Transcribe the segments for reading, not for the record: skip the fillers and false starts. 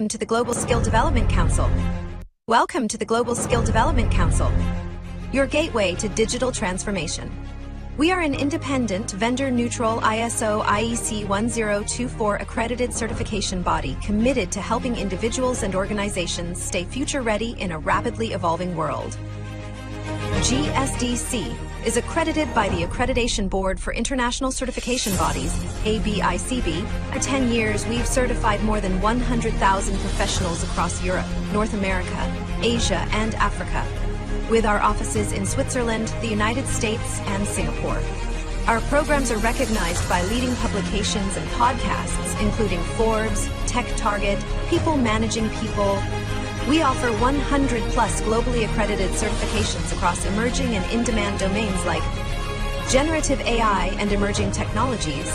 to the Global Skill Development Council. Welcome to the Global Skill Development Council, your gateway to digital transformation. We are an independent, vendor-neutral ISO IEC 1024 accredited certification body committed to helping individuals and organizations stay future-ready in a rapidly evolving world. GSDC is accredited by the Accreditation Board for International Certification Bodies, ABICB. For 10 years, we've certified more than 100,000 professionals across Europe, North America, Asia, and Africa, with our offices in Switzerland, the United States, and Singapore. Our programs are recognized by leading publications and podcasts, including Forbes, Tech Target, People Managing People. We offer 100-plus globally accredited certifications across emerging and in-demand domains like generative AI and emerging technologies,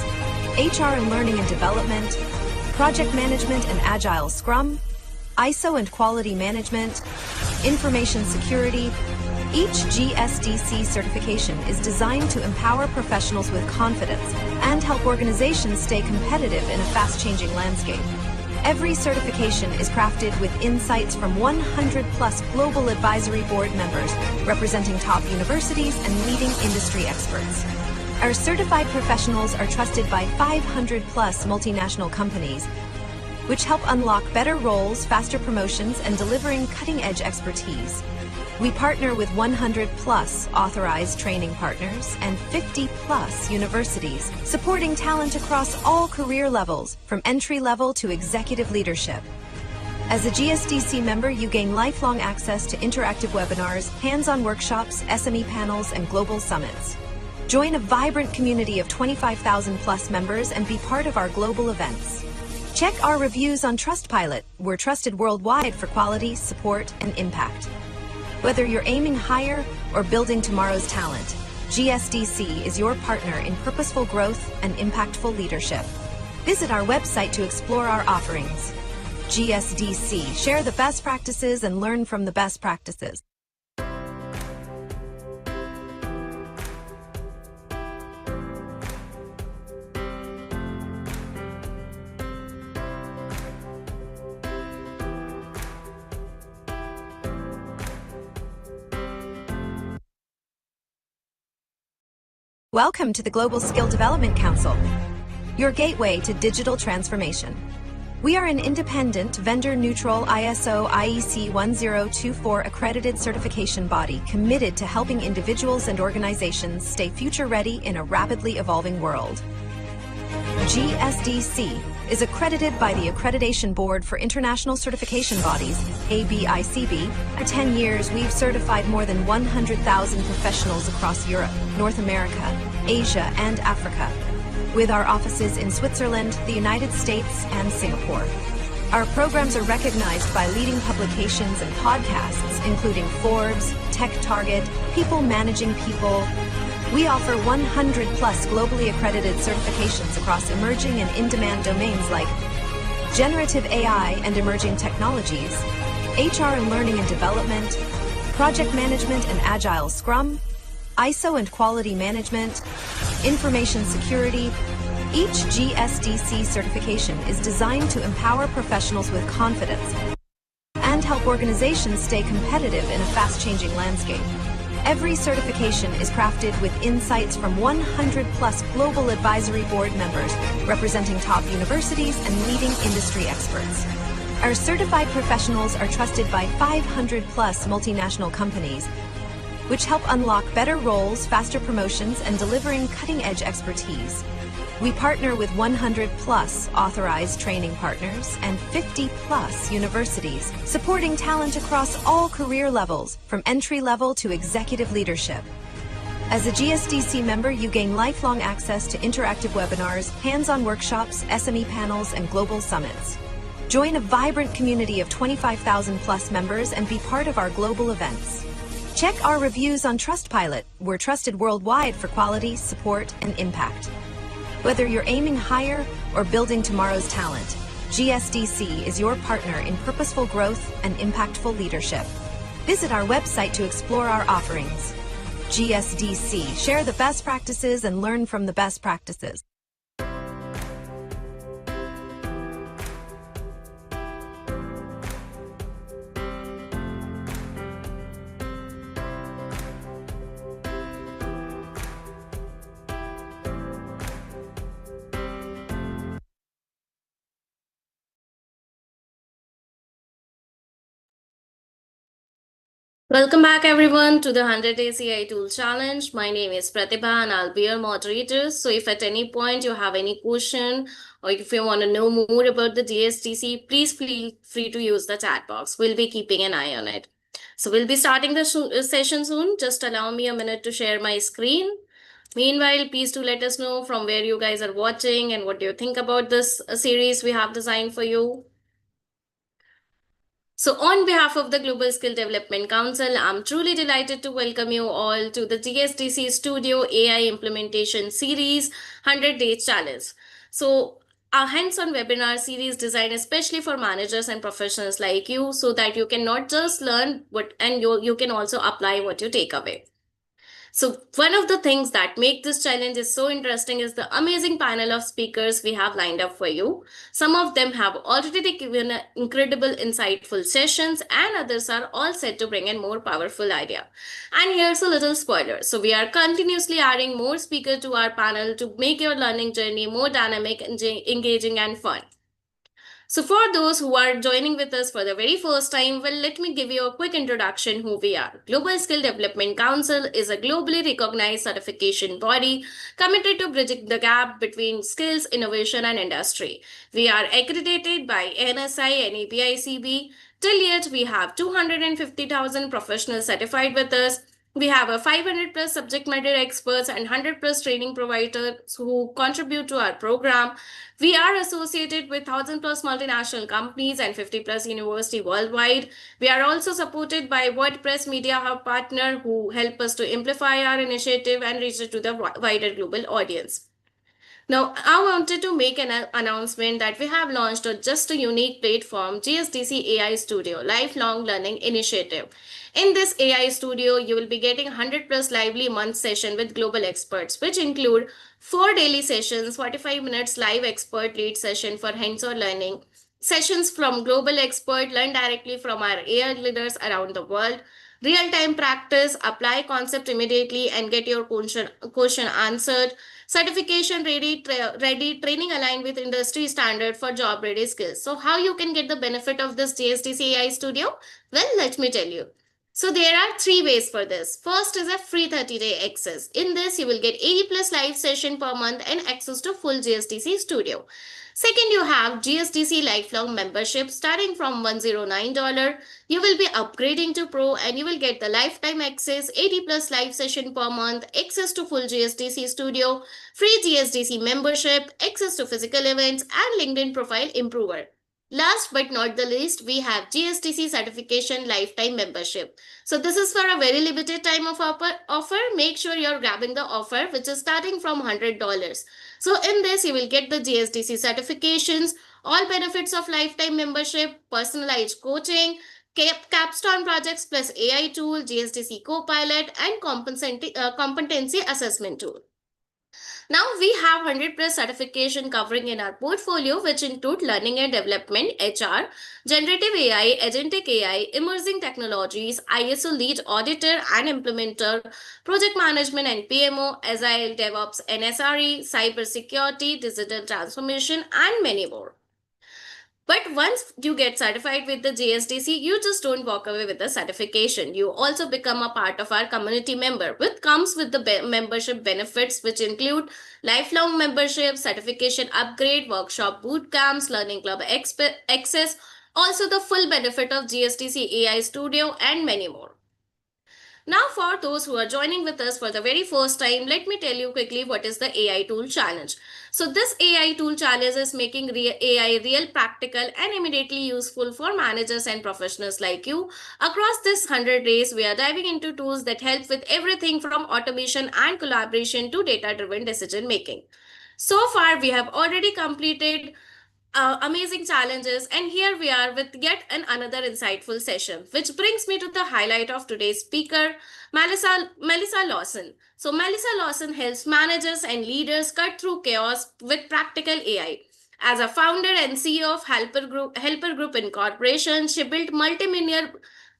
HR and learning and development, project management and agile Scrum, ISO and quality management, information security. Each GSDC certification is designed to empower professionals with confidence and help organizations stay competitive in a fast-changing landscape. Every certification is crafted with insights from 100-plus global advisory board members representing top universities and leading industry experts. Our certified professionals are trusted by 500-plus multinational companies, which help unlock better roles, faster promotions, and delivering cutting-edge expertise. We partner with 100-plus authorized training partners and 50-plus universities, supporting talent across all career levels, from entry-level to executive leadership. As a GSDC member, you gain lifelong access to interactive webinars, hands-on workshops, SME panels, and global summits. Join a vibrant community of 25,000-plus members and be part of our global events. Check our reviews on Trustpilot. We're trusted worldwide for quality, support, and impact. Whether you're aiming higher or building tomorrow's talent, GSDC is your partner in purposeful growth and impactful leadership. Visit our website to explore our offerings. GSDC, share the best practices and learn from the best practices. Welcome to the Global Skill Development Council, your gateway to digital transformation. We are an independent, vendor-neutral ISO IEC 1024 accredited certification body committed to helping individuals and organizations stay future-ready in a rapidly evolving world. GSDC is accredited by the Accreditation Board for International Certification Bodies, ABICB. For 10 years, we've certified more than 100,000 professionals across Europe, North America, Asia, and Africa, with our offices in Switzerland, the United States, and Singapore. Our programs are recognized by leading publications and podcasts, including Forbes, Tech Target, People Managing People. We offer 100-plus globally accredited certifications across emerging and in-demand domains like generative AI and emerging technologies, HR and learning and development, project management and agile Scrum, ISO and quality management, information security. Each GSDC certification is designed to empower professionals with confidence and help organizations stay competitive in a fast-changing landscape. Every certification is crafted with insights from 100-plus global advisory board members representing top universities and leading industry experts. Our certified professionals are trusted by 500-plus multinational companies, which help unlock better roles, faster promotions, and delivering cutting-edge expertise. We partner with 100-plus authorized training partners and 50-plus universities, supporting talent across all career levels, from entry-level to executive leadership. As a GSDC member, you gain lifelong access to interactive webinars, hands-on workshops, SME panels, and global summits. Join a vibrant community of 25,000-plus members and be part of our global events. Check our reviews on Trustpilot. We're trusted worldwide for quality, support, and impact. Whether you're aiming higher or building tomorrow's talent, GSDC is your partner in purposeful growth and impactful leadership. Visit our website to explore our offerings. GSDC, share the best practices and learn from the best practices. Welcome back, everyone, to the 100 Days AI Tool Challenge. My name is Pratibha, and I'll be your moderator. So, if at any point you have any question or if you want to know more about the GSDC, please feel free to use the chat box. We'll be keeping an eye on it. So, we'll be starting the session soon. Just allow me a minute to share my screen. Meanwhile, please do let us know from where you guys are watching and what do you think about this series we have designed for you. So, on behalf of the Global Skill Development Council, I'm truly delighted to welcome you all to the GSDC Studio AI Implementation Series 100 Days Challenge. So, our hands-on webinar series designed especially for managers and professionals like you, so that you can not just learn what and you can also apply what you take away. So one of the things that make this challenge is so interesting is the amazing panel of speakers we have lined up for you. Some of them have already given incredible insightful sessions and others are all set to bring in more powerful idea. And here's a little spoiler. So we are continuously adding more speakers to our panel to make your learning journey more dynamic, engaging and fun. So, for those who are joining with us for the very first time, well, let me give you a quick introduction who we are. Global Skill Development Council is a globally recognized certification body committed to bridging the gap between skills, innovation, and industry. We are accredited by NSI and ABICB. Till yet, we have 250,000 professionals certified with us. We have a 500 plus subject matter experts and 100 plus training providers who contribute to our program. We are associated with 1,000 plus multinational companies and 50 plus university worldwide. We are also supported by WordPress Media Hub partner who help us to amplify our initiative and reach it to the wider global audience. Now, I wanted to make an announcement that we have launched just a unique platform, GSDC AI Studio, Lifelong Learning Initiative. In this AI Studio, you will be getting 100 plus lively month session with global experts, which include 4 daily sessions, 45 minutes live expert lead session for hands-on learning, sessions from global expert, learn directly from our AI leaders around the world, real-time practice, apply concept immediately and get your question answered, certification ready training aligned with industry standard for job ready skills. So how you can get the benefit of this GSDC AI Studio? Well, let me tell you. So there are 3 ways for this. First is a free 30-day access. In this, you will get 80 plus live session per month and access to full GSDC Studio. Second, you have GSDC lifelong membership starting from $109. You will be upgrading to Pro and you will get the lifetime access, 80 plus live session per month, access to full GSDC Studio, free GSDC membership, access to physical events, and LinkedIn profile improver. Last but not the least, we have GSDC certification lifetime membership. So this is for a very limited time of offer. Make sure you're grabbing the offer, which is starting from $100. So in this, you will get the GSDC certifications, all benefits of lifetime membership, personalized coaching, capstone projects plus AI tool, GSDC Copilot, and competency assessment tool. Now we have 100 plus certification covering in our portfolio, which include learning and development, HR, generative AI, agentic AI, emerging technologies, ISO lead auditor and implementer, project management and PMO, Agile, DevOps, NSRE, cybersecurity, digital transformation, and many more. But once you get certified with the GSDC, you just don't walk away with the certification. You also become a part of our community member, which comes with the membership benefits, which include lifelong membership, certification upgrade, workshop boot camps, learning club access, also the full benefit of GSDC AI Studio, and many more. Now, for those who are joining with us for the very first time, let me tell you quickly what is the AI Tool Challenge. So, this AI Tool Challenge is making AI real practical and immediately useful for managers and professionals like you. Across this 100 days, we are diving into tools that help with everything from automation and collaboration to data-driven decision making. So far, we have already completed amazing challenges, and here we are with yet another insightful session, which brings me to the highlight of today's speaker, Melissa Lawson. So Melissa Lawson helps managers and leaders cut through chaos with practical AI. As a founder and CEO of Helper Group Incorporation, she built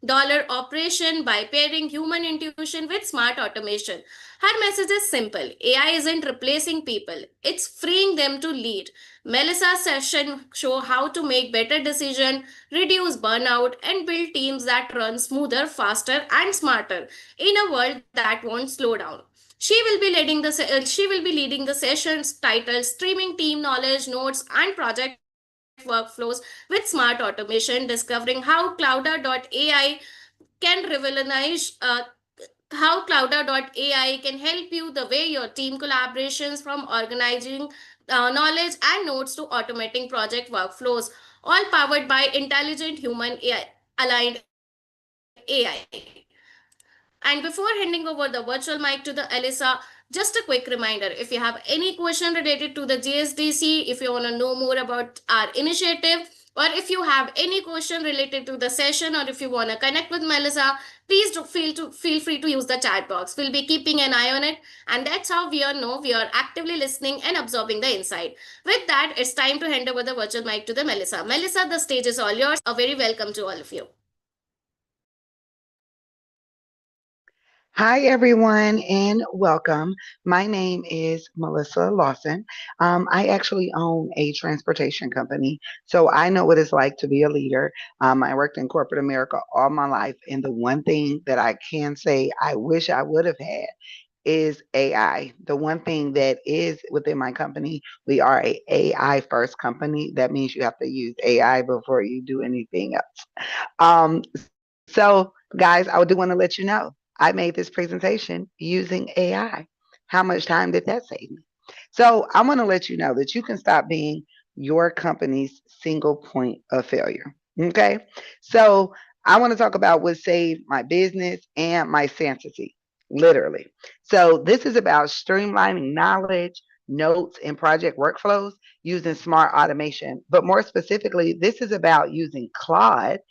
dollar operation by pairing human intuition with smart automation. Her message is simple: AI isn't replacing people, it's freeing them to lead. Melissa's session show how to make better decisions, reduce burnout, and build teams that run smoother, faster, and smarter in a world that won't slow down. She will be leading the sessions titled "Streaming Team Knowledge, Notes, and Project Workflows with Smart Automation," discovering can revolutionize how Clouda.ai can help you the way your team collaborations, from organizing knowledge and notes to automating project workflows, all powered by intelligent human AI, aligned AI. And before handing over the virtual mic to the Alyssa, just a quick reminder: if you have any question related to the GSDC, if you want to know more about our initiative, or if you have any question related to the session, or if you want to connect with Melissa, please feel free to use the chat box. We'll be keeping an eye on it, and that's how we all know we are actively listening and absorbing the insight. With that, it's time to hand over the virtual mic to the Melissa. Melissa, the stage is all yours. A very welcome to all of you. Hi, everyone, and welcome. My name is Melissa Lawson. I actually own a transportation company, so I know what it's like to be a leader. I worked in corporate America all my life, and the one thing that I can say I wish I would have had is AI. The one thing that is within my company, we are a AI first company. That means you have to use AI before you do anything else. So, guys, I do want to let you know I made this presentation using AI. How much time did that save me? So, I want to let you know that you can stop being your company's single point of failure. Okay. So, I want to talk about what saved my business and my sanity, literally. So, this is about streamlining knowledge, notes, and project workflows using smart automation. But more specifically, this is about using Claude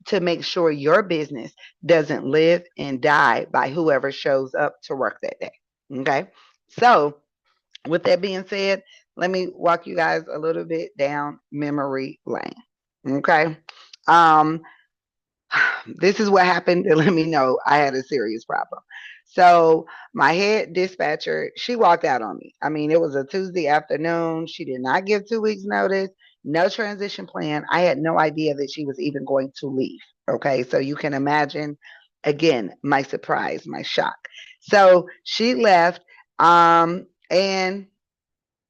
to make sure your business doesn't live and die by whoever shows up to work that day. Okay. So, with that being said, let me walk you guys a little bit down memory lane. Okay. Um, this is what happened to let me know I had a serious problem. So my head dispatcher, she walked out on me. I mean, it was a Tuesday afternoon. She did not give 2 weeks notice, no transition plan. I had no idea that she was even going to leave. Okay. So you can imagine again my surprise, my shock. So she left. And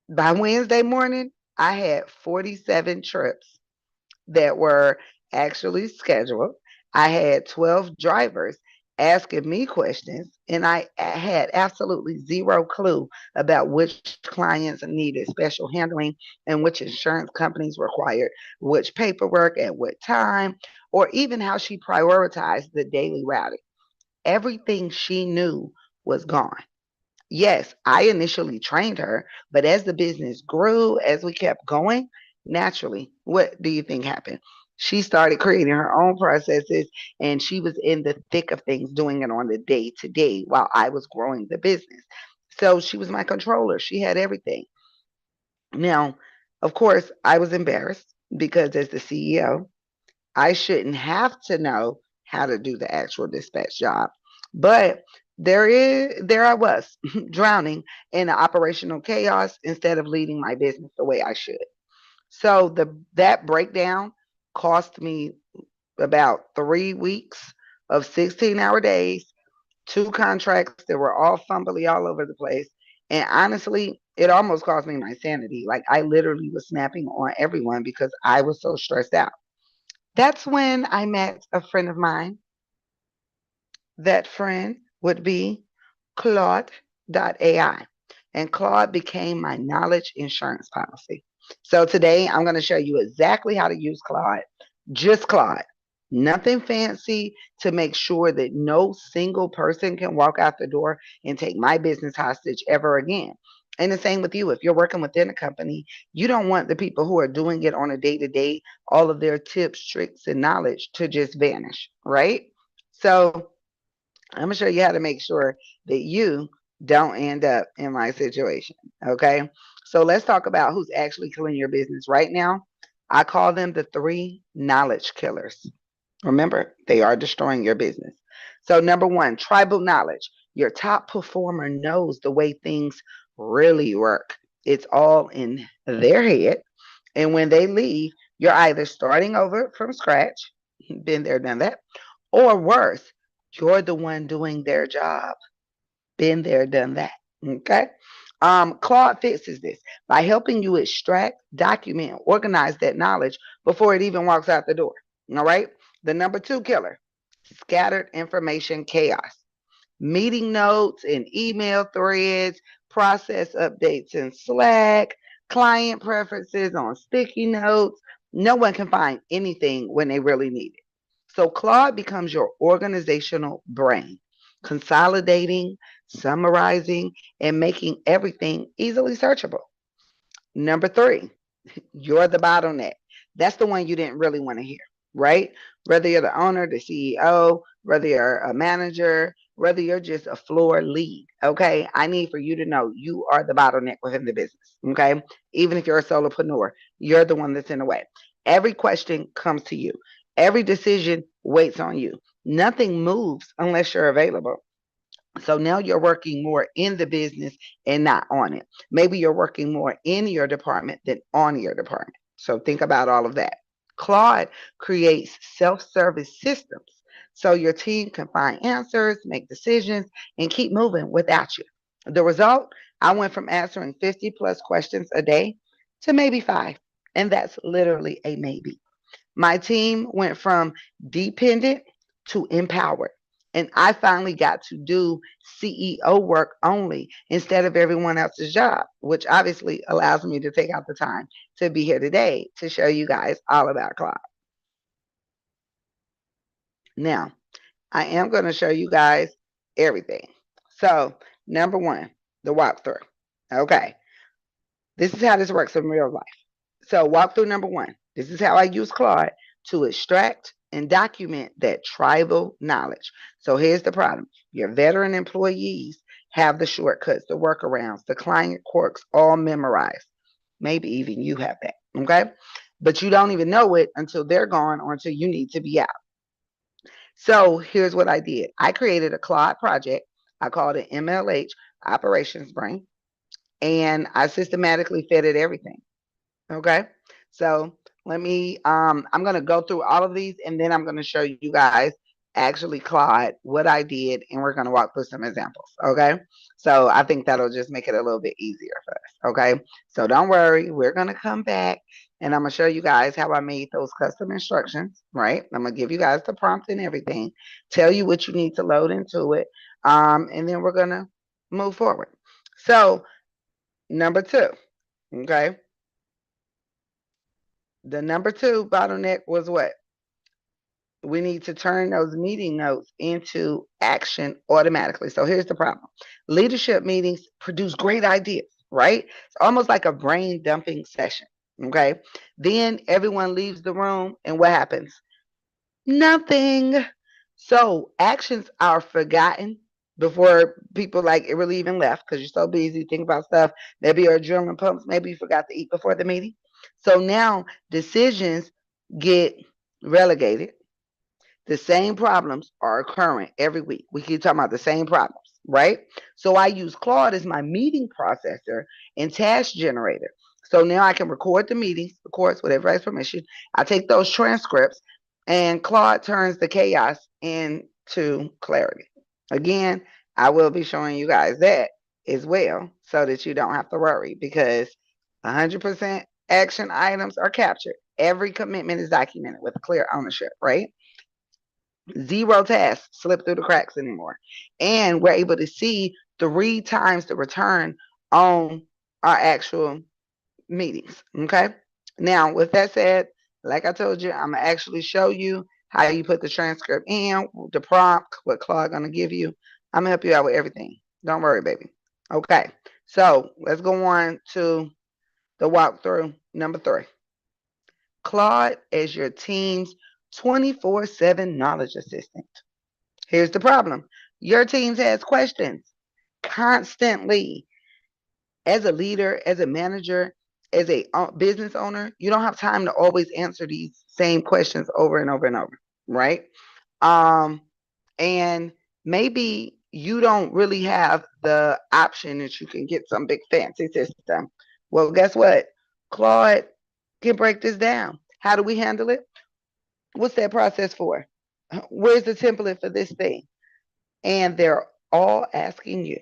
by Wednesday morning, I had 47 trips that were actually scheduled. I had 12 drivers asking me questions, and I had absolutely zero clue about which clients needed special handling and which insurance companies required which paperwork at what time, or even how she prioritized the daily routing. Everything she knew was gone. Yes, I initially trained her, but as the business grew, as we kept going, naturally, what do you think happened? She started creating her own processes and she was in the thick of things, doing it on the day to day while I was growing the business. So she was my controller. She had everything. Now, of course, I was embarrassed because as the CEO, I shouldn't have to know how to do the actual dispatch job. But there I was, drowning in the operational chaos instead of leading my business the way I should. So that breakdown cost me about 3 weeks of 16-hour days, two contracts that were all fumbly all over the place. And honestly, it almost cost me my sanity. Like I literally was snapping on everyone because I was so stressed out. That's when I met a friend of mine. That friend would be Claude.ai. And Claude became my knowledge insurance policy. So today I'm going to show you exactly how to use Claude, just Claude. Nothing fancy to make sure that no single person can walk out the door and take my business hostage ever again. And the same with you. If you're working within a company, you don't want the people who are doing it on a day to day, all of their tips, tricks, and knowledge to just vanish, right? So I'm gonna show you how to make sure that you don't end up in my situation. Okay. So let's talk about who's actually killing your business right now. I call them the three knowledge killers. Remember, they are destroying your business. So, number one, tribal knowledge. Your top performer knows the way things really work. It's all in their head. And when they leave, you're either starting over from scratch, been there, done that, or worse, you're the one doing their job. Been there, done that. Okay. Claude fixes this by helping you extract, document, organize that knowledge before it even walks out the door. All right. The number two killer, scattered information chaos. Meeting notes and email threads, process updates in Slack, client preferences on sticky notes. No one can find anything when they really need it. So Claude becomes your organizational brain, consolidating, summarizing, and making everything easily searchable. Number three, you're the bottleneck. That's the one you didn't really want to hear, right? Whether you're the owner, the CEO, whether you're a manager, whether you're just a floor lead, okay? I need for you to know you are the bottleneck within the business, okay? Even if you're a solopreneur, you're the one that's in the way. Every question comes to you. Every decision waits on you. Nothing moves unless you're available. So now you're working more in the business and not on it. Maybe you're working more in your department than on your department. So think about all of that. Claude creates self service systems so your team can find answers, make decisions, and keep moving without you. The result, I went from answering 50 plus questions a day to maybe five. And that's literally a maybe. My team went from dependent to empowered. And I finally got to do CEO work only instead of everyone else's job, which obviously allows me to take out the time to be here today to show you guys all about Claude. Now, I am going to show you guys everything. So, number one, the walkthrough. Okay, this is how this works in real life. So, walkthrough number one. This is how I use Claude to extract and document that tribal knowledge. So, here's the problem: your veteran employees have the shortcuts, the workarounds, the client quirks all memorized. Maybe even you have that. Okay. But you don't even know it until they're gone or until you need to be out. So, here's what I did: I created a Claude project. I called it MLH Operations Brain, and I systematically fed it everything. Okay. So I'm gonna go through all of these and then I'm gonna show you guys actually Claude what I did and we're gonna walk through some examples. Okay. So I think that'll just make it a little bit easier for us. Okay. So don't worry, we're gonna come back and I'm gonna show you guys how I made those custom instructions, right? I'm gonna give you guys the prompt and everything, tell you what you need to load into it. And then we're gonna move forward. So number two, okay. The number two bottleneck was what? We need to turn those meeting notes into action automatically. So here's the problem: leadership meetings produce great ideas, right? It's almost like a brain dumping session. Okay. Then everyone leaves the room, and what happens? Nothing. So actions are forgotten before people like it really even left because you're so busy thinking about stuff. Maybe your adrenaline pumps. Maybe you forgot to eat before the meeting. So now decisions get relegated. The same problems are occurring every week. We keep talking about the same problems, right? So I use Claude as my meeting processor and task generator. So now I can record the meetings, of course, with everybody's permission. I take those transcripts and Claude turns the chaos into clarity. Again, I will be showing you guys that as well so that you don't have to worry because 100% action items are captured. Every commitment is documented with clear ownership, right? Zero tasks slip through the cracks anymore. And we're able to see 3 times the return on our actual meetings. Okay. Now, with that said, like I told you, I'm gonna actually show you how you put the transcript in, the prompt, what Claude gonna give you. I'm gonna help you out with everything. Don't worry, baby. Okay. So let's go on to the walkthrough number 3. Claude as your team's 24/7 knowledge assistant. Here's the problem: your team has questions constantly. As a leader, as a manager, as a business owner, you don't have time to always answer these same questions over and over and over. right? And maybe you don't really have the option that you can get some big fancy system. Well, guess what? Claude can break this down. How do we handle it? What's that process for? Where's the template for this thing? And they're all asking you.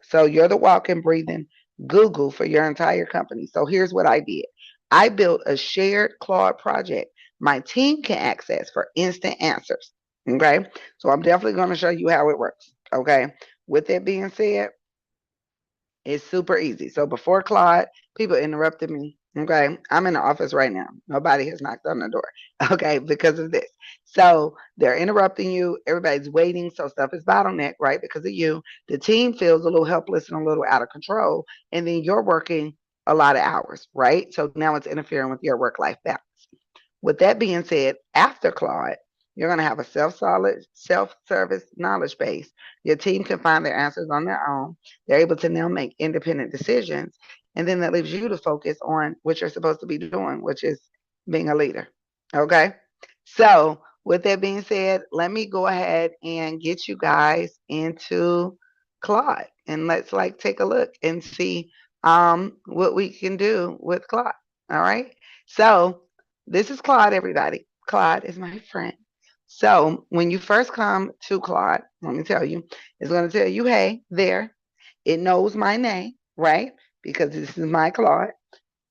So you're the walking, breathing Google for your entire company. So here's what I did. I built a shared Claude project my team can access for instant answers. Okay. So I'm definitely going to show you how it works. Okay. With that being said, it's super easy. So before Claude, people interrupted me. Okay. I'm in the office right now. Nobody has knocked on the door. Okay. Because of this. So they're interrupting you. Everybody's waiting. So stuff is bottleneck, right? Because of you. The team feels a little helpless and a little out of control. And then you're working a lot of hours, right? So now it's interfering with your work life balance. With that being said, after Claude, you're going to have a self-service knowledge base. Your team can find their answers on their own. They're able to now make independent decisions. And then that leaves you to focus on what you're supposed to be doing, which is being a leader. Okay. So with that being said, let me go ahead and get you guys into Claude and let's like take a look and see what we can do with Claude. All right. So this is Claude, everybody. Claude is my friend. So when you first come to Claude, let me tell you, it's going to tell you, hey, there. It knows my name, right? Because this is my Claude.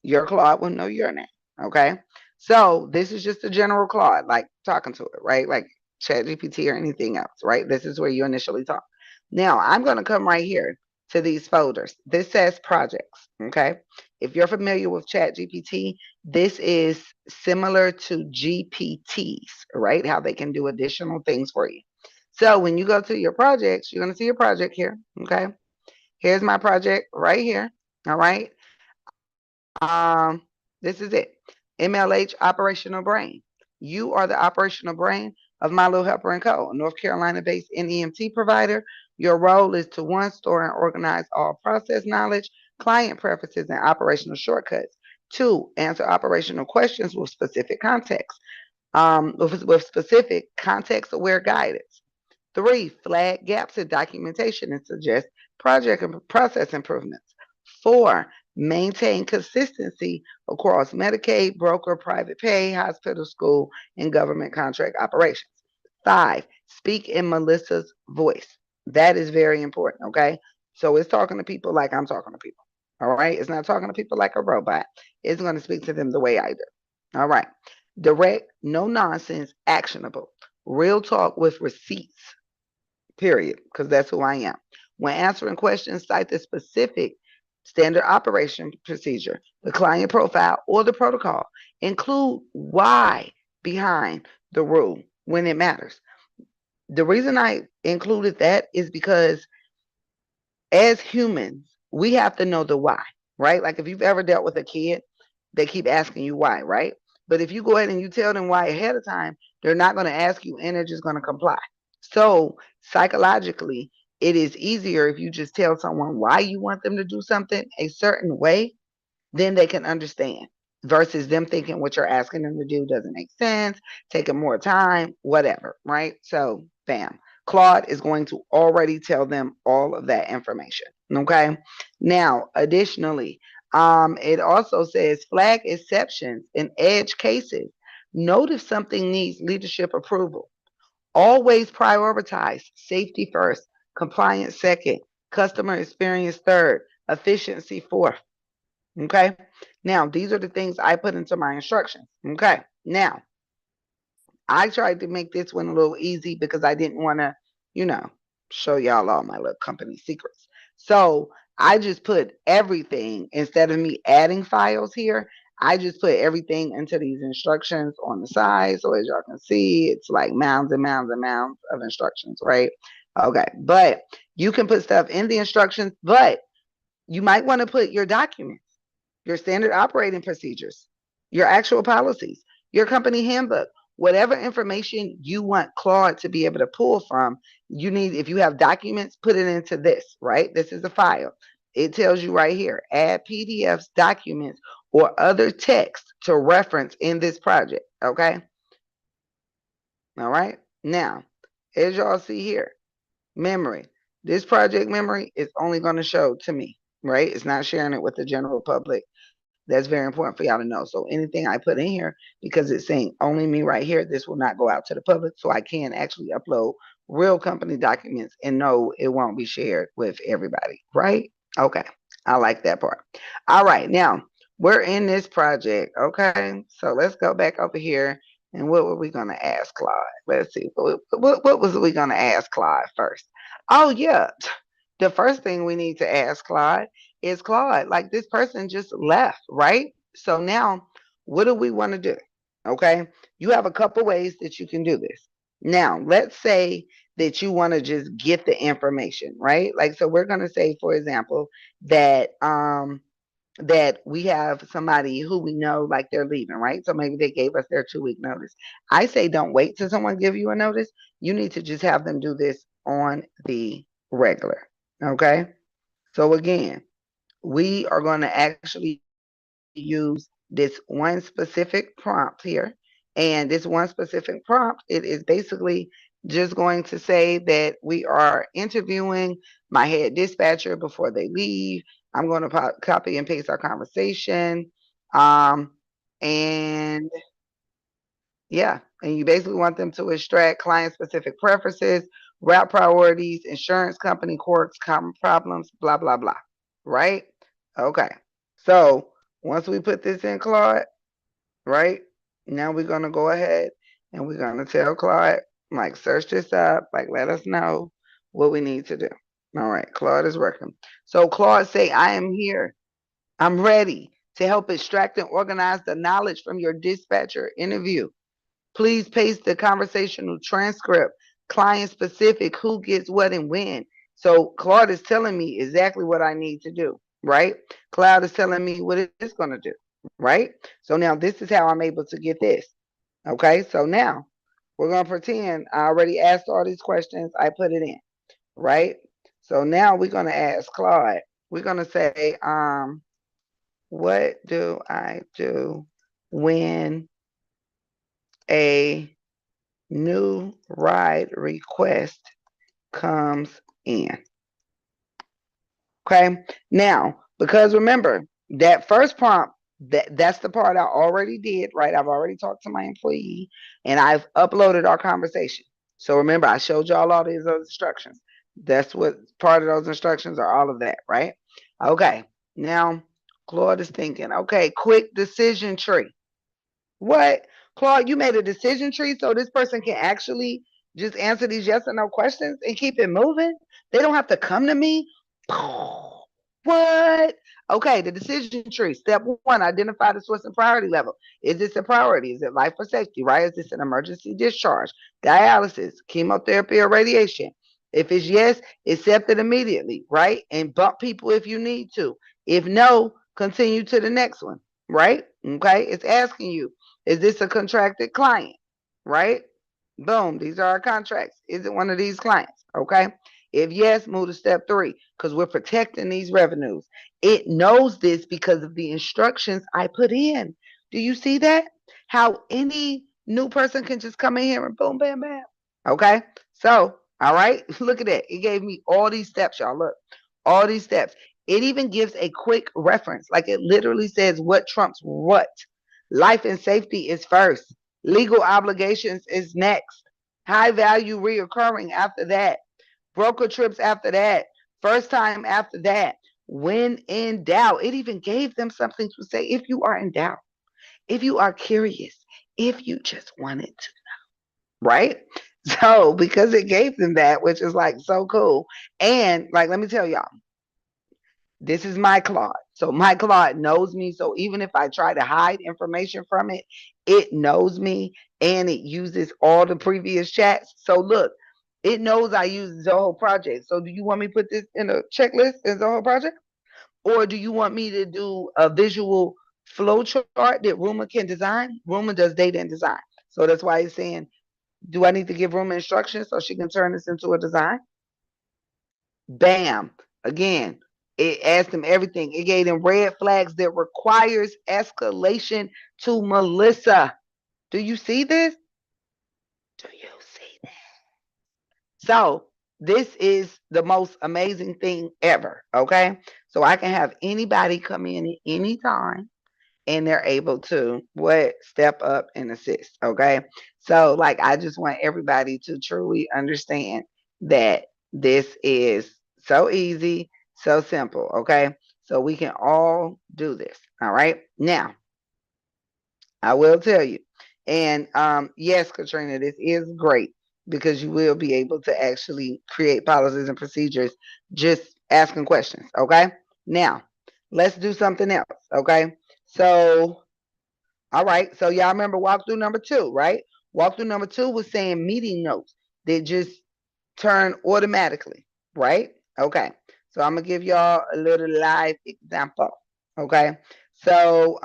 Your Claude will know your name. Okay. So this is just a general Claude, like talking to it, right? Like ChatGPT or anything else, right? This is where you initially talk. Now I'm going to come right here to these folders. This says projects. Okay. If you're familiar with ChatGPT, this is similar to GPTs, right? How they can do additional things for you. So when you go to your projects, you're going to see your project here. Okay. Here's my project right here. All right. This is it. MLH Operational Brain. You are the operational brain of My Little Helper and Co., a North Carolina-based NEMT provider. Your role is to one, store and organize all process knowledge, client preferences, and operational shortcuts. Two, answer operational questions with specific context, with specific context-aware guidance. Three, flag gaps in documentation and suggest project and process improvements. Four, maintain consistency across Medicaid, broker, private pay, hospital, school, and government contract operations. Five, speak in Melissa's voice. That is very important, okay? So it's talking to people like I'm talking to people, all right? It's not talking to people like a robot. It's going to speak to them the way I do, all right? Direct, no nonsense, actionable. Real talk with receipts, period, because that's who I am. When answering questions, cite the specific standard operation procedure, the client profile, or the protocol. Include why behind the rule when it matters. The reason I included that is because as humans, we have to know the why, right? Like if you've ever dealt with a kid, they keep asking you why, right? But if you go ahead and you tell them why ahead of time, they're not going to ask you and they're just going to comply. So psychologically, it is easier if you just tell someone why you want them to do something a certain way, then they can understand versus them thinking what you're asking them to do doesn't make sense, taking more time, whatever, right? So, bam. Claude is going to already tell them all of that information. Okay. Now, additionally, it also says flag exceptions in edge cases. Note if something needs leadership approval. Always prioritize safety first, compliance second, customer experience third, efficiency fourth. Okay. Now, these are the things I put into my instructions. Okay. Now, I tried to make this one a little easy because I didn't want to, you know, show y'all all my little company secrets. So I just put everything instead of me adding files here. I just put everything into these instructions on the side. So as y'all can see, it's like mounds and mounds and mounds of instructions, right? Okay. But you can put stuff in the instructions, but you might want to put your documents, your standard operating procedures, your actual policies, your company handbook, whatever information you want Claude to be able to pull from. You need, if you have documents, put it into this, right? This is a file. It tells you right here, add PDFs, documents, or other text to reference in this project, okay? All right. Now, as y'all see here, memory. This project memory is only going to show to me, right? It's not sharing it with the general public. That's very important for y'all to know. So anything I put in here, because it's saying only me right here, this will not go out to the public. So I can actually upload real company documents and no, it won't be shared with everybody, right? Okay. I like that part. All right. Now we're in this project. Okay. So let's go back over here. And what were we going to ask Claude? Let's see. What was we going to ask Claude first? Oh, yeah. The first thing we need to ask Claude is Claude, like this person just left, right? So now, what do we want to do? Okay. You have a couple ways that you can do this. Now, let's say that you want to just get the information, right? Like, so we're going to say, for example, that we have somebody who we know like they're leaving, right? So maybe they gave us their 2 week notice. I say don't wait till someone give you a notice. You need to just have them do this on the regular. Okay. So again, we are going to actually use this one specific prompt here. And this one specific prompt, it is basically just going to say that we are interviewing my head dispatcher before they leave. I'm going to copy and paste our conversation. Um, and yeah, and you basically want them to extract client specific preferences, route priorities, insurance company quirks, common problems, blah, blah, blah. Right? Okay. So once we put this in Claude, right? Now we're going to go ahead and we're going to tell Claude, like, search this up, like, let us know what we need to do. All right. Claude is working. So Claude say, I am here. I'm ready to help extract and organize the knowledge from your dispatcher interview. Please paste the conversational transcript, client specific, who gets what and when. So Claude is telling me exactly what I need to do, right? Cloud is telling me what it's going to do, right? So now this is how I'm able to get this. Okay, so now we're going to pretend I already asked all these questions, I put it in, right? So now we're going to ask Claude, we're going to say, what do I do when a new ride request comes in? Okay. Now, because remember that first prompt, that's the part I already did, right? I've already talked to my employee and I've uploaded our conversation. So remember, I showed y'all all these other instructions. That's what part of those instructions are, all of that, right? Okay. Now, Claude is thinking, okay, quick decision tree. What? Claude, you made a decision tree so this person can actually just answer these yes or no questions and keep it moving? They don't have to come to me? What? Okay, the decision tree. Step one, identify the source and priority level. Is this a priority? Is it life or safety, right? Is this an emergency discharge, dialysis, chemotherapy, or radiation? If it's yes, accept it immediately, right? And bump people if you need to. If no, continue to the next one, right? Okay, it's asking you, is this a contracted client, right? Boom, these are our contracts. Is it one of these clients? Okay. If yes, move to step three because we're protecting these revenues. It knows this because of the instructions I put in. Do you see that? How any new person can just come in here and boom, bam, bam. Okay. So, all right, look at that. It gave me all these steps, y'all. Look, all these steps. It even gives a quick reference. Like it literally says what trumps what. Life and safety is first. Legal obligations is next. High value reoccurring after that. Broker trips after that. First time after that. When in doubt. It even gave them something to say if you are in doubt, if you are curious, if you just wanted to, right? So, because it gave them that, which is like so cool. And like, let me tell y'all, this is my Claude. So my Claude knows me. So even if I try to hide information from it, it knows me and it uses all the previous chats. So look, it knows I use Zoho Project. So do you want me to put this in a checklist in Zoho Project? Or do you want me to do a visual flow chart that Ruma can design? Ruma does data and design. So that's why it's saying, do I need to give Ruma instructions so she can turn this into a design? Bam. Again, it asked them everything. It gave them red flags that requires escalation to Melissa. Do you see this? Do you see that? So this is the most amazing thing ever. Okay. So I can have anybody come in at any time and they're able to what step up and assist. Okay. So like I just want everybody to truly understand that this is so easy, so simple. Okay. So we can all do this. All right. Now I will tell you. And yes, Katrina, this is great because you will be able to actually create policies and procedures just asking questions. Okay. Now, let's do something else. Okay. So, all right. So, y'all remember walkthrough number 2, right? Walkthrough number 2 was saying meeting notes that just turn automatically, right? Okay. So, I'm going to give y'all a little live example. Okay. So,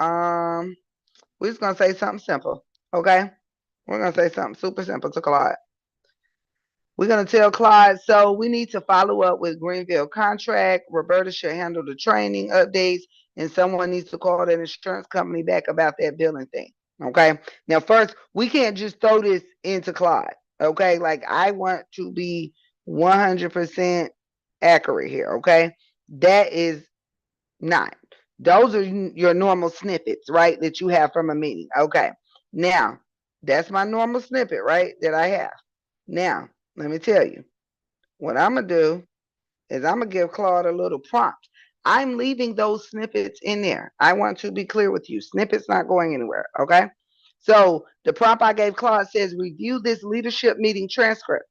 we're just gonna say something simple, okay? We're gonna say something super simple to Claude. We're gonna tell Claude, so we need to follow up with Greenville contract. Roberta should handle the training updates, and someone needs to call that insurance company back about that billing thing. Okay. Now, first, we can't just throw this into Claude. Okay. Like I want to be 100% accurate here. Okay. That is not. Those are your normal snippets, right? That you have from a meeting. Okay. Now, that's my normal snippet, right? That I have. Now, let me tell you what I'm going to do is I'm going to give Claude a little prompt. I'm leaving those snippets in there. I want to be clear with you. Snippets not going anywhere. Okay. So the prompt I gave Claude says review this leadership meeting transcript,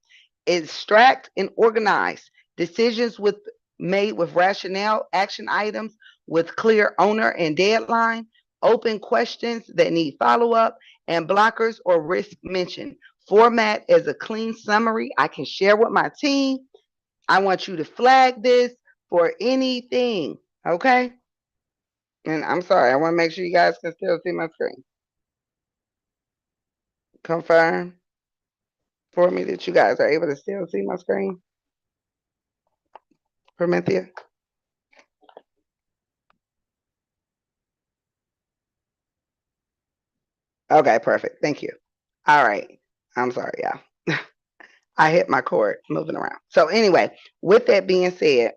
extract and organize decisions with made with rationale, action items with clear owner and deadline, open questions that need follow up, and blockers or risk mentioned. Format as a clean summary I can share with my team. I want you to flag this for anything. Okay. And I'm sorry, I want to make sure you guys can still see my screen. Confirm for me that you guys are able to still see my screen. Promethea. Okay, perfect. Thank you. All right. I'm sorry, y'all. I hit my cord moving around. So anyway, with that being said,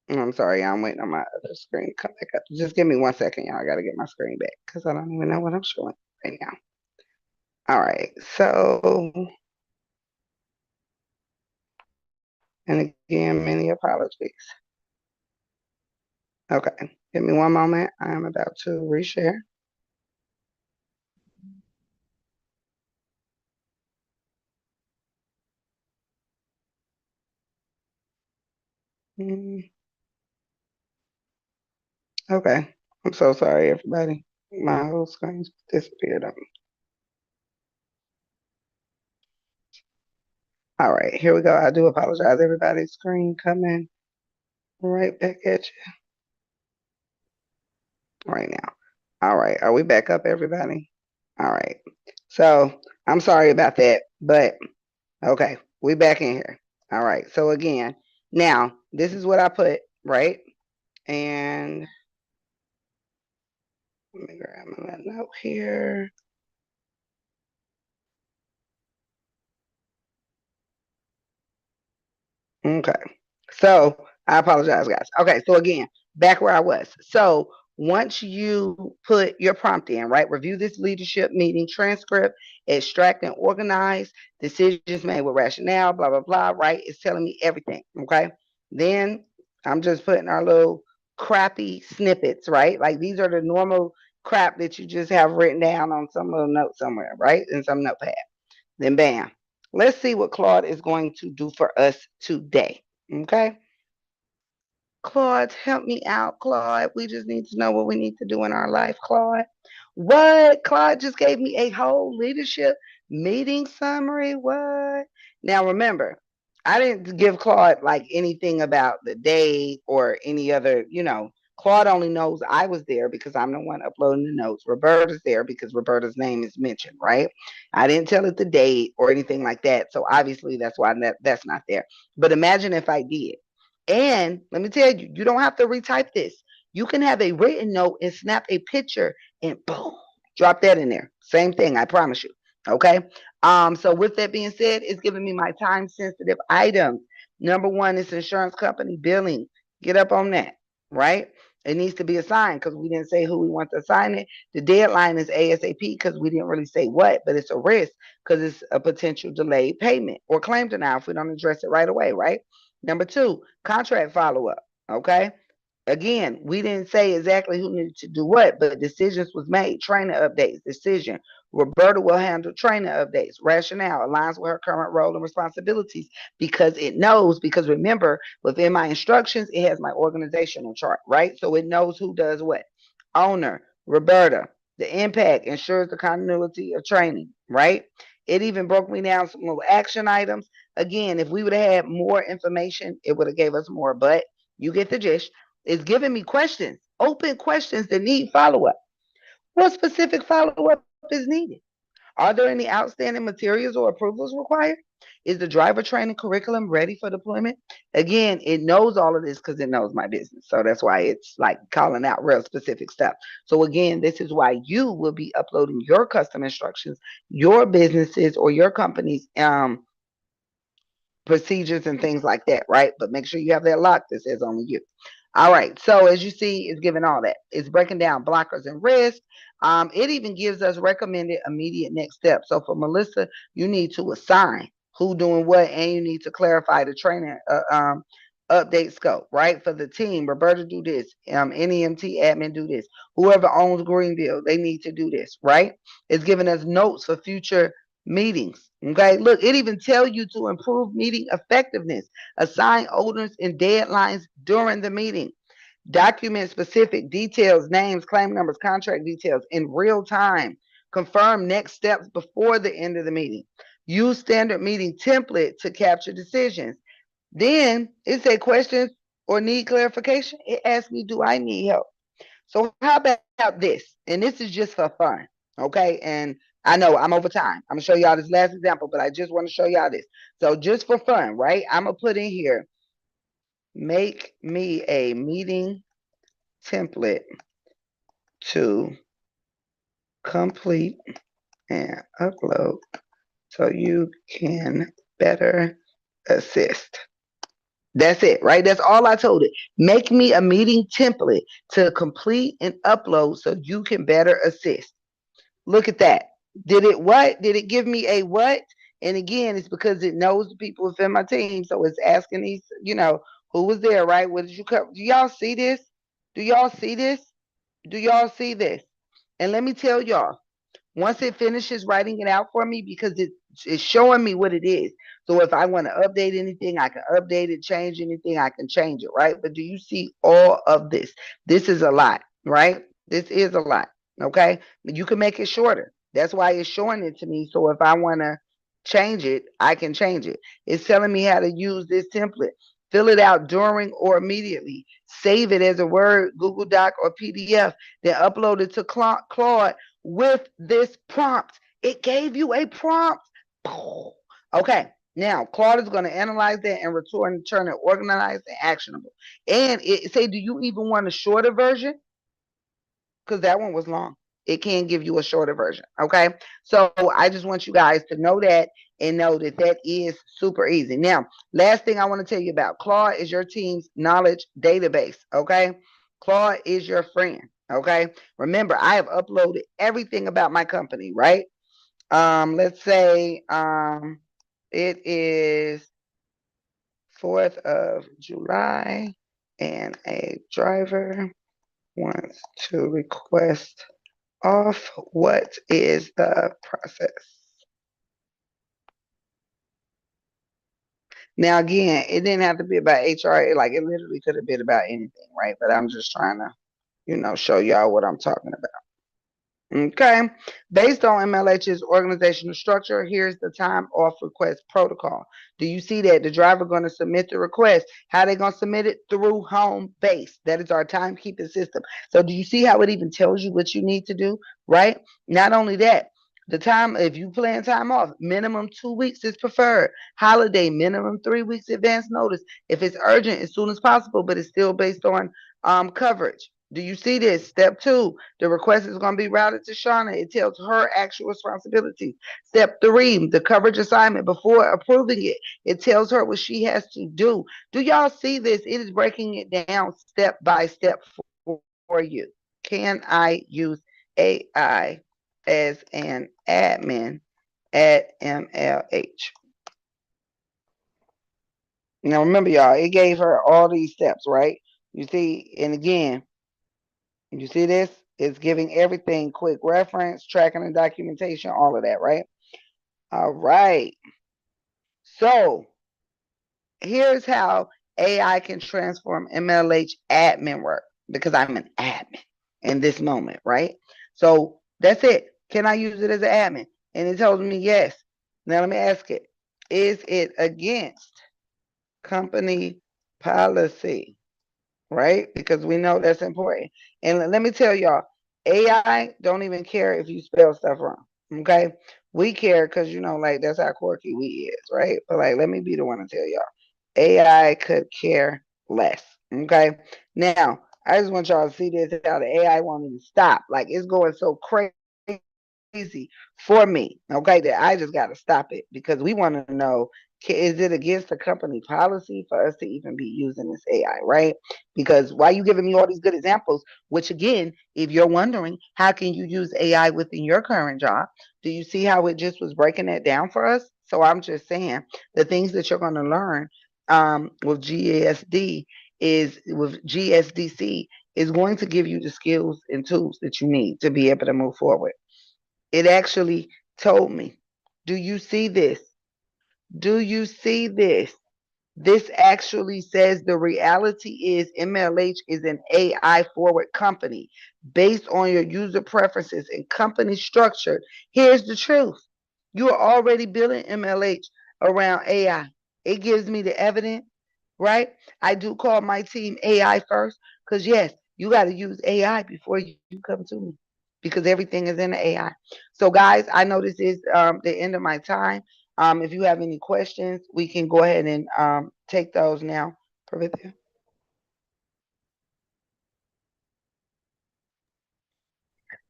I'm sorry, I'm waiting on my other screen to come back up. Just give me 1 second, y'all. I gotta get my screen back because I don't even know what I'm showing right now. All right, so and again, many apologies. Okay, give me one moment. I am about to reshare. Okay, I'm so sorry, everybody. My whole screen disappeared on me. All right, here we go. I do apologize, everybody. Screen coming right back at you right now. All right, are we back up, everybody? All right. So I'm sorry about that, but okay, we back in here. All right. So again, now this is what I put, right? And let me grab my note here. Okay. So I apologize, guys. Okay. So again, back where I was. So once you put your prompt in, right? Review this leadership meeting transcript, extract and organize decisions made with rationale, blah, blah, blah, right? It's telling me everything. Okay. Then I'm just putting our little crappy snippets, right? Like these are the normal crap that you just have written down on some little note somewhere, right? In some notepad. Then bam. Let's see what Claude is going to do for us today. Okay. Claude, help me out, Claude. We just need to know what we need to do in our life, Claude. What? Claude just gave me a whole leadership meeting summary. What? Now remember, I didn't give Claude like anything about the date or any other, Claude only knows I was there because I'm the one uploading the notes. Roberta's there because Roberta's name is mentioned, right? I didn't tell it the date or anything like that. So obviously that's why that's not there. But imagine if I did. And let me tell you, you don't have to retype this. You can have a written note and snap a picture and boom, drop that in there. Same thing, I promise you. Okay. So with that being said, it's giving me my time sensitive items. Number one is insurance company billing. Get up on that, right? It needs to be assigned because we didn't say who we want to assign it. The deadline is ASAP because we didn't really say what, but it's a risk because it's a potential delayed payment or claim denial if we don't address it right away, right? Number two, contract follow up. Okay. Again, we didn't say exactly who needed to do what, but decisions was made. Trainer updates, decision. Roberta will handle trainer updates. Rationale aligns with her current role and responsibilities because it knows, because remember, within my instructions, it has my organizational chart, right? So it knows who does what. Owner, Roberta. The impact ensures the continuity of training, right? It even broke me down some little action items. Again, if we would have had more information, it would have gave us more, but you get the gist. It's giving me questions, open questions that need follow up. What specific follow up is needed? Are there any outstanding materials or approvals required? Is the driver training curriculum ready for deployment? Again, it knows all of this because it knows my business. So that's why it's like calling out real specific stuff. So again, this is why you will be uploading your custom instructions, your businesses or your company's procedures and things like that, right? But make sure you have that lock that says only you. All right. So as you see, it's giving all that. It's breaking down blockers and risks. It even gives us recommended immediate next steps. So for Melissa, you need to assign who doing what, and you need to clarify the training update scope, right? For the team, Roberta do this. NEMT admin do this. Whoever owns Greenville, they need to do this, right? It's giving us notes for future meetings. Okay, look, it even tell you to improve meeting effectiveness, assign owners and deadlines during the meeting, document specific details, names, claim numbers, contract details in real time, confirm next steps before the end of the meeting, use standard meeting template to capture decisions. Then it say questions or need clarification. It asks me, do I need help? So how about this? And this is just for fun, okay? And I know I'm over time. I'm gonna show y'all this last example, but I just want to show y'all this. So just for fun, right? I'm gonna put in here, make me a meeting template to complete and upload so you can better assist. That's it, right? That's all I told it. Make me a meeting template to complete and upload so you can better assist. Look at that. Did it what? Did it give me a what? And again, it's because it knows the people within my team. So it's asking these, who was there, right? What did you cover? Do y'all see this? Do y'all see this? Do y'all see this? And let me tell y'all, once it finishes writing it out for me, because it's showing me what it is. So if I want to update anything, I can update it, change anything, I can change it, right? But do you see all of this? This is a lot, right? This is a lot, okay? But you can make it shorter. That's why it's showing it to me. So if I want to change it, I can change it. It's telling me how to use this template. Fill it out during or immediately. Save it as a Word, Google Doc, or PDF. Then upload it to Claude with this prompt. It gave you a prompt. Okay. Now, Claude is going to analyze that and return it organized and actionable. And it say, do you even want a shorter version? Because that one was long. It can give you a shorter version. Okay. So I just want you guys to know that and know that that is super easy. Now, last thing I want to tell you about, Claude is your team's knowledge database. Okay. Claude is your friend. Okay. Remember, I have uploaded everything about my company, right? Let's say it is 4th of July and a driver wants to request off. What is the process? Now, again, it didn't have to be about HR. Like, it literally could have been about anything, right? But I'm just trying to, show y'all what I'm talking about. Okay. Based on MLH's organizational structure, here's the time off request protocol. Do you see that? The driver going to submit the request. How they going to submit it? Through home base. That is our timekeeping system. So do you see how it even tells you what you need to do? Right? Not only that, the time, if you plan time off, minimum 2 weeks is preferred. Holiday, minimum 3 weeks advance notice. If it's urgent, as soon as possible, but it's still based on coverage. Do you see this? Step two, the request is going to be routed to Shauna. It tells her actual responsibilities. Step three, the coverage assignment, before approving it, it tells her what she has to do. Do y'all see this? It is breaking it down step by step for you. Can I use AI as an admin at MLH? Now remember, y'all, it gave her all these steps, right? You see, and again, you see this? It's giving everything quick reference, tracking and documentation, all of that, right? All right. So here's how AI can transform MLH admin work because I'm an admin in this moment, right? So that's it. Can I use it as an admin? And it tells me yes. Now let me ask it. Is it against company policy? Right? Because we know that's important. And let me tell y'all, AI don't even care if you spell stuff wrong. Okay? We care because like that's how quirky we is, right? But like, let me be the one to tell y'all. AI could care less. Okay. Now, I just want y'all to see this how the AI won't even stop. Like it's going so crazy for me, okay, that I just got to stop it because we want to know, is it against the company policy for us to even be using this AI, right? Because why are you giving me all these good examples? Which again, if you're wondering, how can you use AI within your current job? Do you see how it just was breaking that down for us? So I'm just saying the things that you're going to learn with GSDC is going to give you the skills and tools that you need to be able to move forward. It actually told me, do you see this? Do you see this? This actually says the reality is MLH is an AI forward company based on your user preferences and company structure. Here's the truth. You are already building MLH around AI. It gives me the evidence, right? I do call my team AI first because, yes, you got to use AI before you come to me because everything is in the AI. So, guys, I know this is the end of my time. If you have any questions, we can go ahead and take those now. Pravithia.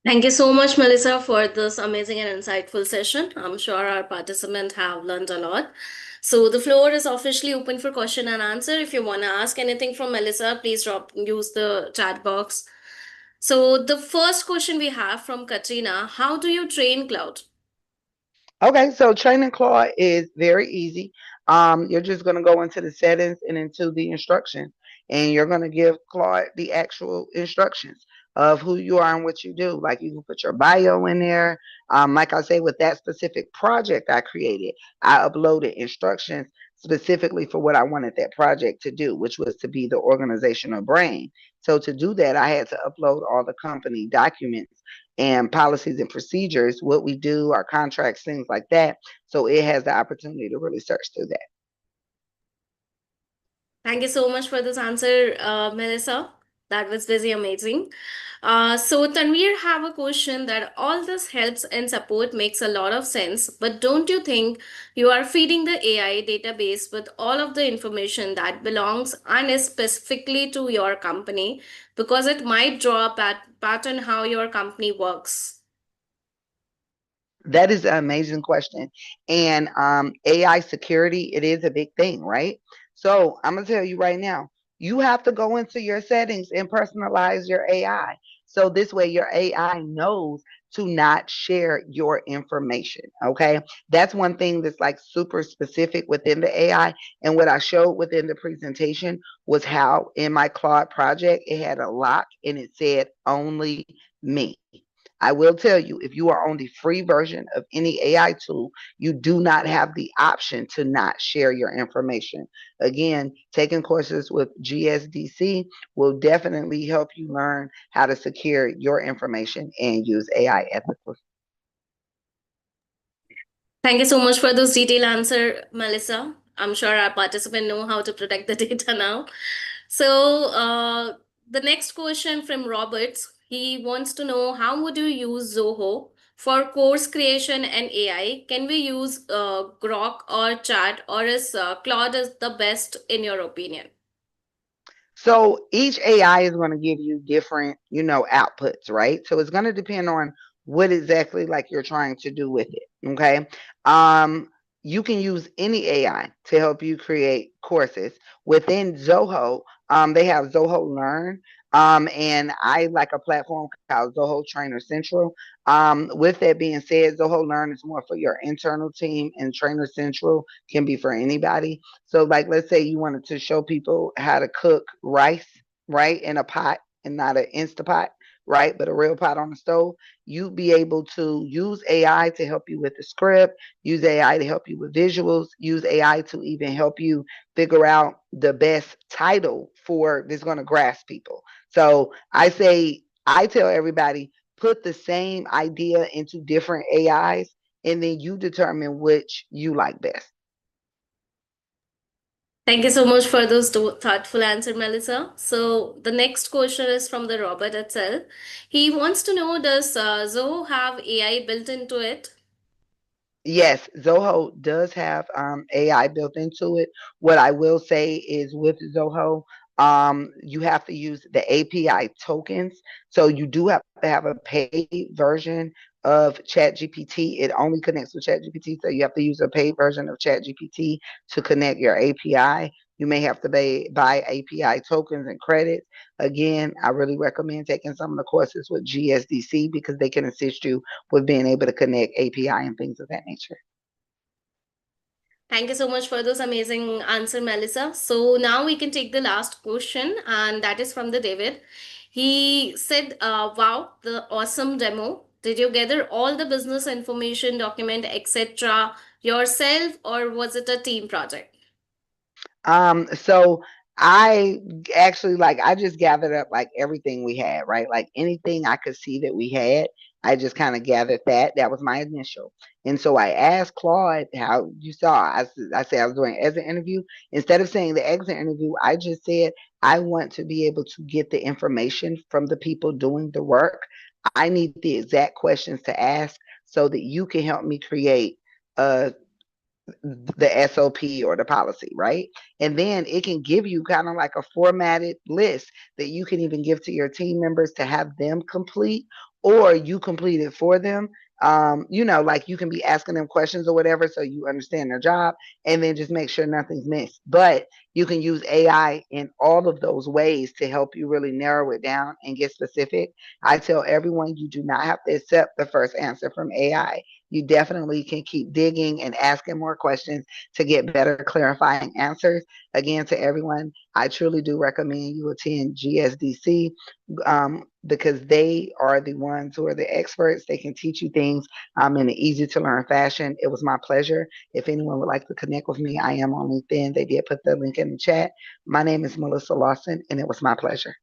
Thank you so much, Melissa, for this amazing and insightful session. I'm sure our participants have learned a lot. So the floor is officially open for question and answer. If you want to ask anything from Melissa, please use the chat box. So the first question we have from Katrina: how do you train cloud? Okay, so training Claude is very easy. You're just going to go into the settings and into the instructions, and you're going to give Claude the actual instructions of who you are and what you do. Like you can put your bio in there. Like I say, with that specific project I created, I uploaded instructions specifically for what I wanted that project to do, which was to be the organizational brain. So to do that, I had to upload all the company documents and policies and procedures, what we do, our contracts, things like that. So it has the opportunity to really search through that. Thank you so much for this answer, Melissa. That was very amazing. So Tanvir have a question that all this helps and support makes a lot of sense, but don't you think you are feeding the AI database with all of the information that belongs and is specifically to your company because it might draw a pattern how your company works? That is an amazing question. And AI security, it is a big thing, right? So I'm going to tell you right now, you have to go into your settings and personalize your AI. So this way your AI knows to not share your information. Okay. That's one thing that's like super specific within the AI. And what I showed within the presentation was how in my Claude project, it had a lock and it said only me. I will tell you, if you are on the free version of any AI tool, you do not have the option to not share your information. Again, taking courses with GSDC will definitely help you learn how to secure your information and use AI ethically. Thank you so much for this detailed answer, Melissa. I'm sure our participants know how to protect the data now. So, the next question from Roberts, he wants to know how would you use Zoho for course creation and AI? Can we use Grok or Chat, or is Claude is the best in your opinion? So each AI is going to give you different, outputs, right? So it's going to depend on what exactly like you're trying to do with it. Okay. Um, you can use any AI to help you create courses within Zoho. They have Zoho Learn. And I like a platform called Zoho Trainer Central. With that being said, Zoho Learn is more for your internal team, and Trainer Central can be for anybody. So, like, let's say you wanted to show people how to cook rice, right, in a pot and not an Instapot, right, but a real pot on the stove. You'd be able to use AI to help you with the script, use AI to help you with visuals, use AI to even help you figure out the best title for that's going to grasp people. So, I tell everybody, put the same idea into different AIs, and then you determine which you like best. Thank you so much for those thoughtful answer, Melissa. So the next question is from the Robert itself. He wants to know, does Zoho have AI built into it? Yes, Zoho does have AI built into it. What I will say is with Zoho, you have to use the API tokens. So you do have to have a paid version of ChatGPT. It only connects with ChatGPT, so you have to use a paid version of ChatGPT to connect your API. You may have to buy API tokens and credits. Again, I really recommend taking some of the courses with GSDC because they can assist you with being able to connect API and things of that nature. Thank you so much for those amazing answer, Melissa. So now we can take the last question, and that is from the David. He said, "Wow, the awesome demo! Did you gather all the business information, document, etc. yourself, or was it a team project?" So I actually I just gathered up like everything we had, right? Like anything I could see that we had, I just kind of gathered that. That was my initial. And so I asked Claude how you saw. I said I was doing an exit interview. Instead of saying the exit interview, I just said I want to be able to get the information from the people doing the work. I need the exact questions to ask so that you can help me create a the SOP or the policy, right? And then it can give you kind of like a formatted list that you can even give to your team members to have them complete, or you complete it for them. Like you can be asking them questions or whatever so you understand their job, and then just make sure nothing's missed. But you can use AI in all of those ways to help you really narrow it down and get specific. I tell everyone you do not have to accept the first answer from AI. You definitely can keep digging and asking more questions to get better clarifying answers. Again, to everyone, I truly do recommend you attend GSDC because they are the ones who are the experts. They can teach you things in an easy to learn fashion. It was my pleasure. If anyone would like to connect with me, I am on LinkedIn. They did put the link in the chat. My name is Melissa Lawson, and it was my pleasure.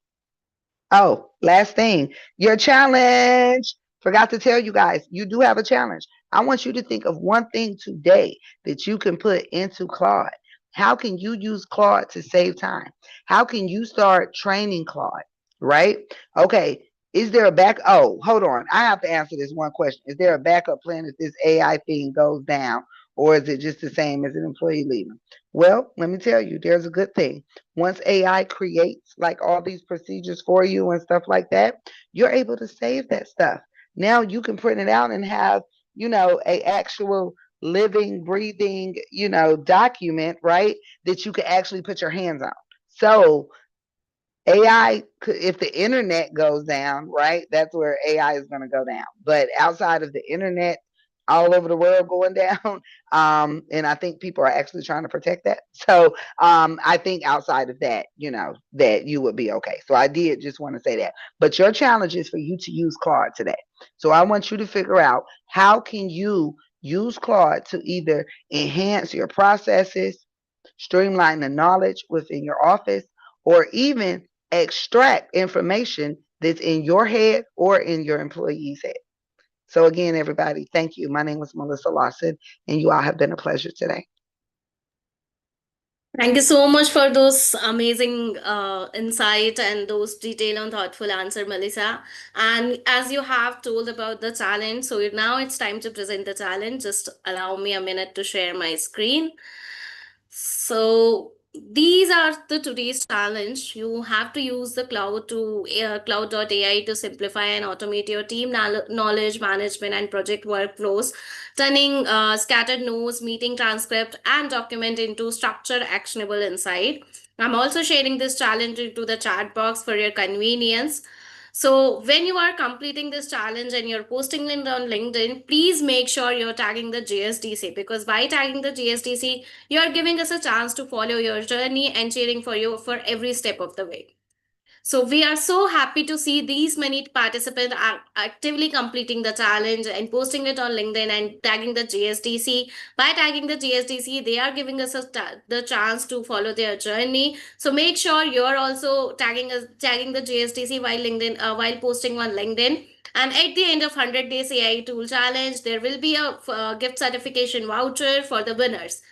Oh, last thing, your challenge. Forgot to tell you guys, you do have a challenge. I want you to think of one thing today that you can put into Claude. How can you use Claude to save time? How can you start training Claude? Right? Okay. Is there a back? Oh, hold on. I have to answer this one question. Is there a backup plan if this AI thing goes down, or is it just the same as an employee leaving? Well, let me tell you, there's a good thing. Once AI creates like all these procedures for you and stuff like that, you're able to save that stuff. Now you can print it out and have, a actual living, breathing, document, right? That you can actually put your hands on. So AI, if the internet goes down, right, that's where AI is going to go down. But outside of the internet, all over the world going down, and I think people are actually trying to protect that. So I think outside of that, that you would be okay. So I did just want to say that. But your challenge is for you to use Claude today. So I want you to figure out how can you use Claude to either enhance your processes, streamline the knowledge within your office, or even extract information that's in your head or in your employee's head. So again, everybody, thank you. My name is Melissa Lawson, and you all have been a pleasure today. Thank you so much for those amazing insight and those detailed and thoughtful answer, Melissa. And as you have told about the challenge, so now it's time to present the challenge. Just allow me a minute to share my screen. So these are the today's challenge. You have to use the cloud to cloud.ai to simplify and automate your team knowledge management and project workflows, turning scattered notes, meeting transcript, and document into structured, actionable insight. I'm also sharing this challenge into the chat box for your convenience. So when you are completing this challenge and you're posting it on LinkedIn, please make sure you're tagging the GSDC, because by tagging the GSDC, you are giving us a chance to follow your journey and cheering for you for every step of the way. So we are so happy to see these many participants are actively completing the challenge and posting it on LinkedIn and tagging the GSDC. By tagging the GSDC, they are giving us the chance to follow their journey. So make sure you're also tagging the GSDC while while posting on LinkedIn. And at the end of 100 Days AI Tool Challenge, there will be a gift certification voucher for the winners.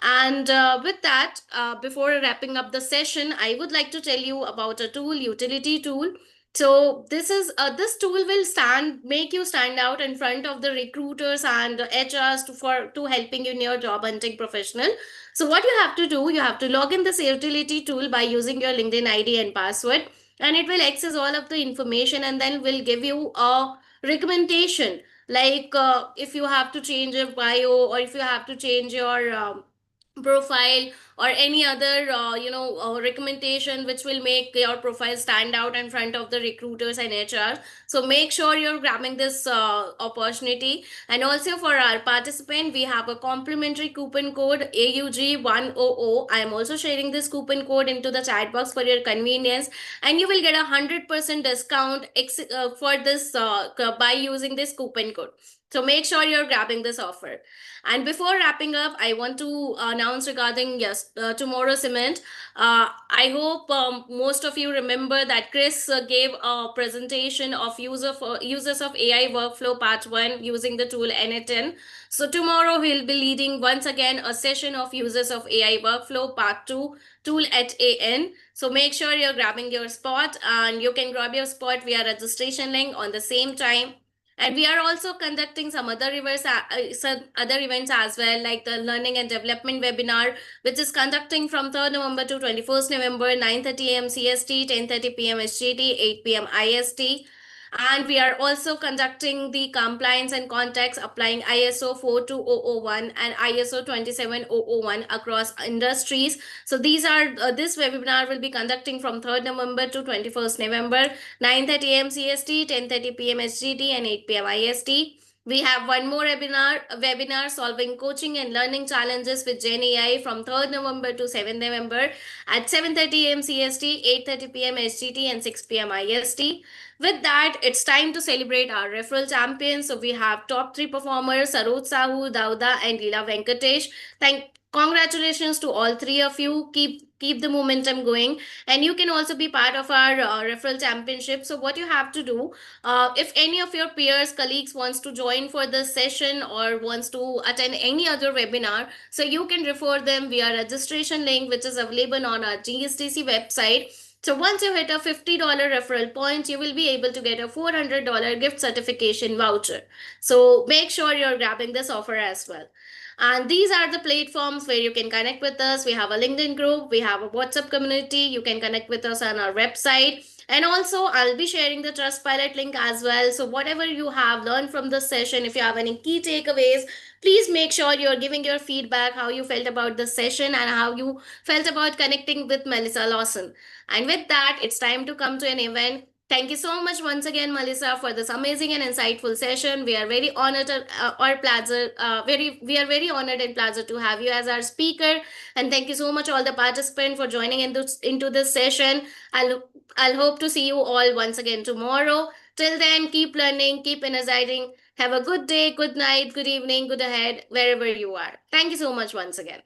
And with that, before wrapping up the session, I would like to tell you about a tool, utility tool. So this tool will make you stand out in front of the recruiters and HRs to helping you in your job hunting professional. So what you have to do, you have to log in this utility tool by using your LinkedIn ID and password, and it will access all of the information and then will give you a recommendation, like if you have to change your bio or if you have to change your profile or any other recommendation which will make your profile stand out in front of the recruiters and HR. So make sure you're grabbing this opportunity. And also for our participant, we have a complimentary coupon code AUG100. I am also sharing this coupon code into the chat box for your convenience, and you will get 100% discount for this by using this coupon code. So make sure you're grabbing this offer. And before wrapping up, I want to announce regarding tomorrow's event. I hope most of you remember that Chris gave a presentation of users of AI workflow part 1 using the tool NA10. So tomorrow he'll be leading once again a session of users of AI workflow part 2 tool at AN. So make sure you're grabbing your spot, and you can grab your spot via registration link on the same time. And we are also conducting some other events as well, like the learning and development webinar, which is conducting from 3rd November to 21st November, 9:30 a.m. CST, 10:30 p.m. SGT, 8 p.m. IST. And we are also conducting the compliance and context applying ISO 42001 and ISO 27001 across industries. So this webinar will be conducting from 3rd November to 21st November, 9:30 a.m. CST, 10:30 p.m. SGT, and 8 p.m. IST. We have one more webinar solving coaching and learning challenges with Gen AI from 3rd November to 7th November at 7:30 a.m. CST, 8:30 p.m. SGT, and 6 p.m. IST. With that, it's time to celebrate our referral champions. So we have top 3 performers, Saroj Sahu, Dauda, and Leela Venkatesh. Congratulations to all 3 of you. Keep the momentum going, and you can also be part of our referral championship. So what you have to do, if any of your peers, colleagues wants to join for this session or wants to attend any other webinar, so you can refer them via registration link, which is available on our GSDC website. So once you hit a $50 referral point, you will be able to get a $400 gift certification voucher. So make sure you're grabbing this offer as well. And these are the platforms where you can connect with us. We have a LinkedIn group, we have a WhatsApp community. You can connect with us on our website. And also, I'll be sharing the Trustpilot link as well. So whatever you have learned from this session, if you have any key takeaways, please make sure you're giving your feedback, how you felt about the session and how you felt about connecting with Melissa Lawson. And with that, it's time to come to an event. Thank you so much once again, Melissa, for this amazing and insightful session. We are very honored, we are very honored and pleasure to have you as our speaker. And thank you so much, all the participants, for joining into this session. I'll hope to see you all once again tomorrow. Till then, keep learning, keep energizing. Have a good day, good night, good evening, good ahead, wherever you are. Thank you so much once again.